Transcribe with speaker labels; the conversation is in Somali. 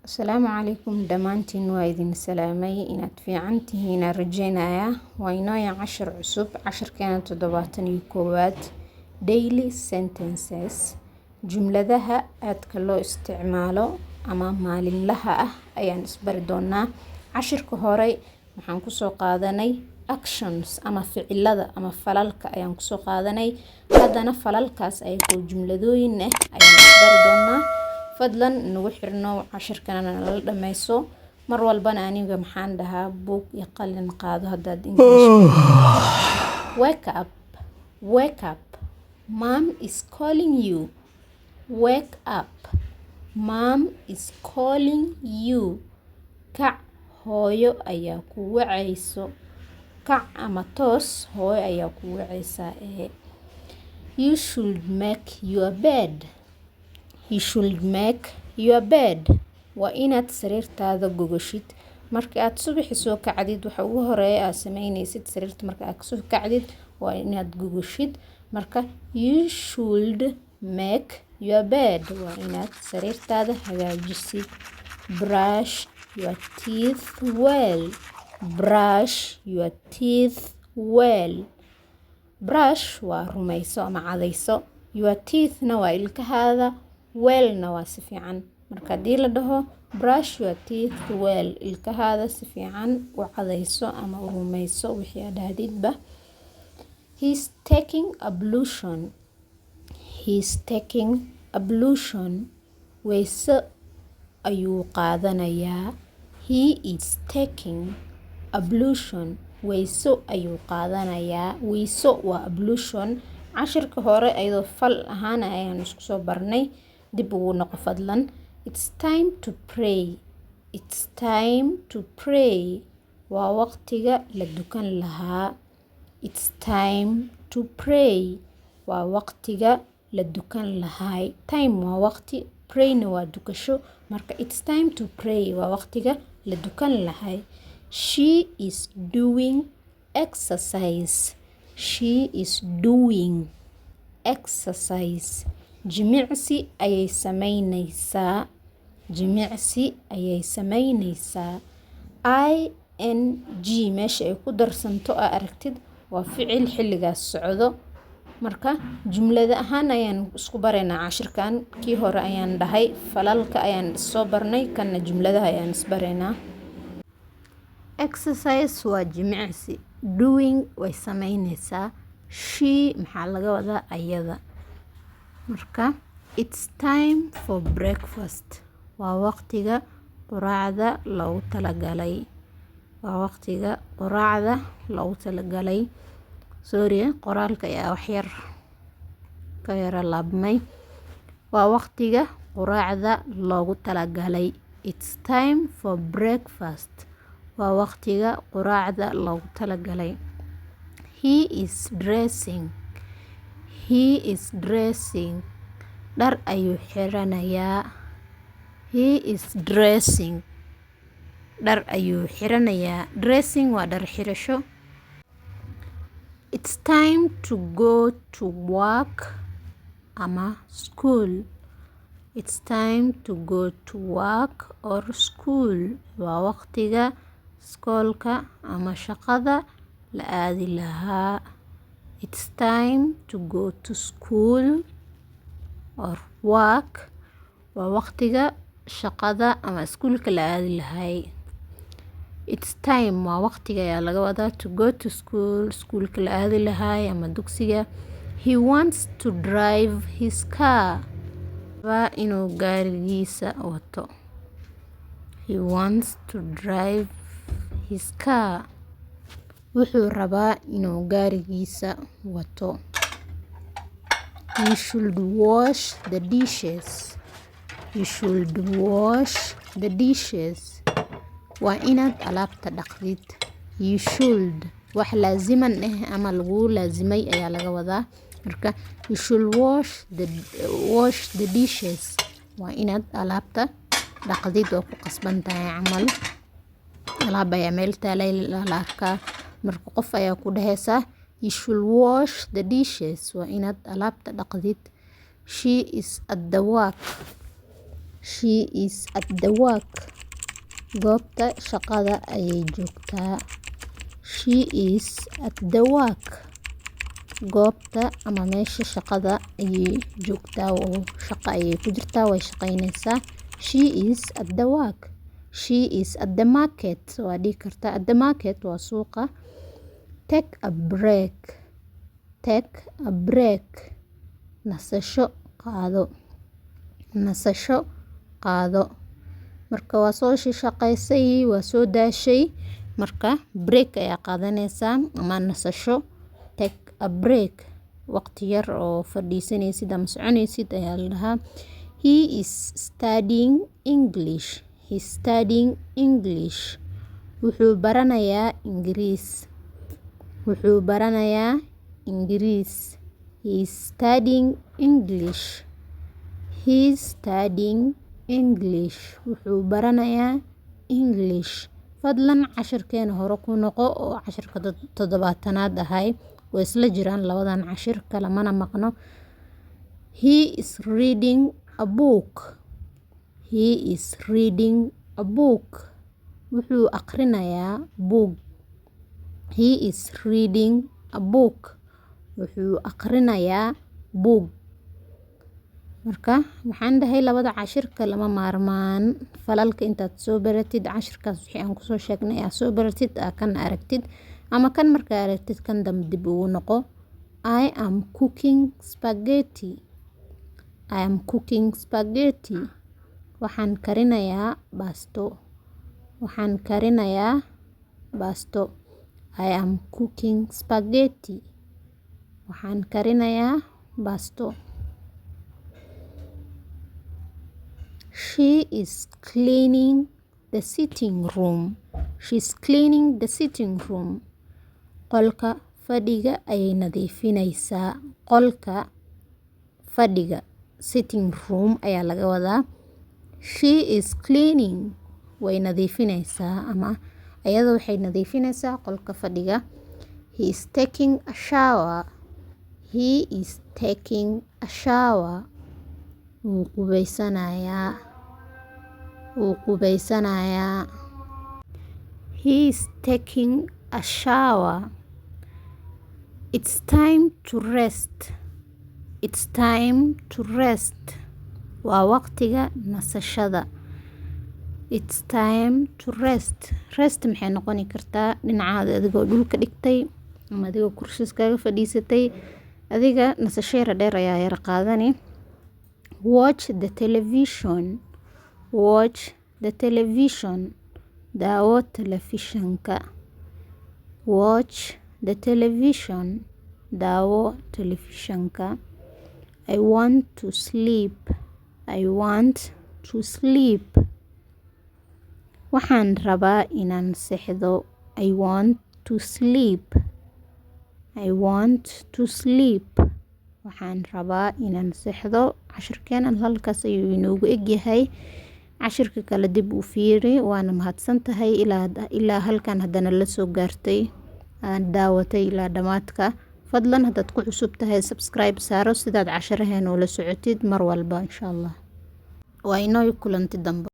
Speaker 1: Asalaamu calaykum dhamaantiin waa idin salaamay inaad fiican tihiin rajaynaya waa inoo cashar cusub casharkeena 71 daily sentences jumladaha aadka loo isticmaalo ama maalinlaha ah ayaan isbari doonaa casharka hore waxaan ku soo qaadanay actions ama ficilada ama falalka ayaan ku soo qaadanay haddana falalkaas ay ku jumladooyin ayaan isbari doonaa fadlan nagu xirno casharkana la dhameyso mar walbana aniga maxaan dhahaa buug iyo qalin qaado hadaad English wake up mom is calling you wake up mom is calling you kac hooyo ayaa ku wacayso kac ama toos hooyo ayaa ku wacaysa you should make your bed. You should make your bed. Waa inaad sariirtaada gogashid. Marka aad subaxii soo kacdid waxa ugu horeeya aad sameynaysid sariirta marka aad soo kacdid waa inaad gogashid. Marka you should make your bed. Waa inaad sariirtaada hagaajisid. Brush your teeth well. Brush your teeth well. Brush waa rumayso ama cadayso. Your teeth na waa ilkahaada. Well na waa si fiican marka hadii la dhaho brush your teeth well ilkahaada si fiican u cadayso ama u rumayso wixii aad dhahdidba he's taking ablution wayso ayuu qaadanayaa he is taking ablution wayso ayuu qaadanayaa wayso waa ablution casharka hore ayadoo fal ahaan ayaan isku soo barnay dib ugu noqo fadlan it's time to pray waa waqtiga la dukan lahaa it's time to pray waa waqtiga la dukan lahaa time waa waqti pray na waa dukasho marka it's time to pray waa waqtiga la dukan lahaa she is doing exercise jimicsi ayay sameynaysaa ing meesha ay ku darsanto aragtid waa ficil xilligaas socdo marka jumlada ahaan ayaan isku bareynaa casharkan kii hore ayaan dhahay falalka ayaan soo barnay kana jumladaha ayaan isbareynaa exercise waa jimicsi doing way sameynaysaa she maxaa laga wadaa ayada marka it's time for breakfast waa waqtiga quraacda loogu talagalay qoraalka ayaa wax yar ka yara laabmay waa waqtiga quraacda loogu talagalay it's time for breakfast waa waqtiga quraacda loogu talagalay he is dressing dhar ayuu xiranayaa dressing waa dhar xirasho it's time to go to work ama school or school waa waqtiga iskoolka ama shaqada la aadi lahaa it's time to go to school or work waa waqtiga shaqada ama iskuulka la aadi lahaa it's time waa waqtiga ayaa laga wadaa to go to school iskuulka la aadi lahaa ama dugsiga he wants to drive his car waa inuu gaarigiisa wato wuxuu rabaa inuu gaarigiisa wato you should wash the dishes waa inaad alaabta dhaqdid you should wax laaziman ama lagu laazimay ayaa laga wadaa marka you should wash the dishes waa inaad alaabta dhaqdid oo ku qasban tahay camal alaab ayaa meel taalay la arkaa marka qof ayaa ku dhahaysa you should wash the dishes waa inaad alaabta dhaqdid she is at the work She is at the work. Goobta shaqada ayay joogtaa. She is at the work. Goobta ama meesha shaqada ayay joogtaa oo shaqa ayay ku jirtaa, way shaqaynaysaa. She is at the work. She is at the market. Waa dhihi kartaa at the market waa suuqa. Take a break. Take a break. Nasasho qaado. Nasasho qaado. Marka waa soo shaqaysay, waa soo daashay, marka break ayaa qaadanaysaa ama nasasho. Take a break. Waqti yar oo fadhiisanaysid ama soconaysid ayaa la dhahaa. He is studying English. He is studying English. Wuxuu baranayaa Ingiriis. Wuxuu baranayaa Ingiriis. He is studying English. He is studying English. Wuxuu baranayaa English. Fadlan casharkeena hore ku noqo oo casharka 7aad ahay. Way isla jiraan labadan cashir kala mana maqno. He is reading a book. He is reading a book. Wuxuu aqrinayaa book. He is reading a book. Wuxuu aqrinayaa book. Marka waxaan dhahay labada cashirka lama maarmaan. Falalka intaad soo baratid cashirkaas wixii aan kusoo sheegnay aad soo baratid kan aragtid ama kan markaa aragtid kan dambe dib ugu noqo. I am cooking spaghetti. I am cooking spaghetti. Waxaan karinayaa baasto. Waxaan karinayaa baasto. I am cooking spaghetti. Waxaan karinayaa baasto. She is cleaning the sitting room. She is cleaning the sitting room. Qolka fadhiga ayay nadiifinaysaa. Qolka fadhiga sitting room ayaa laga wadaa. She is cleaning. Way nadiifinaysaa ama ayada waxay nadiifinaysaa qolka fadhiga. He is taking a shower. He is taking a shower. Wuu qubaysanayaa. Wuu qubaysanayaa. He is taking a shower. It's time to rest. It's time to rest. Waa waqtiga nasashada. It's time to rest. Rest maxay noqoni kartaa dhinacaada adigoo dhulka dhigtay ama adigoo kursi iskaga fadhiisatay. Adiga nasasho yar dheer ayaa yar qaadani. Watch the television. Watch the television. Daawo telefishanka. Watch the television. Daawo telefishanka. I want to sleep. I want to sleep. Waxaan rabaa inaan seexdo. I want to sleep. I want to sleep. Waxaan rabaa inaan seexdo. Cashirkeenan halkaas ayuu inoogu egyahay. Cashirka kale dib u fiiri. Waana mahadsan tahay ilaa halkan haddana la soo gaartay. Aan daawatay ilaa dhamaadka. Fadlan haddaad ku cusub tahay subscribe saaro sidaad casharaheena ula socotid mar walba insha Allah. Waa inoo kulanti dambe.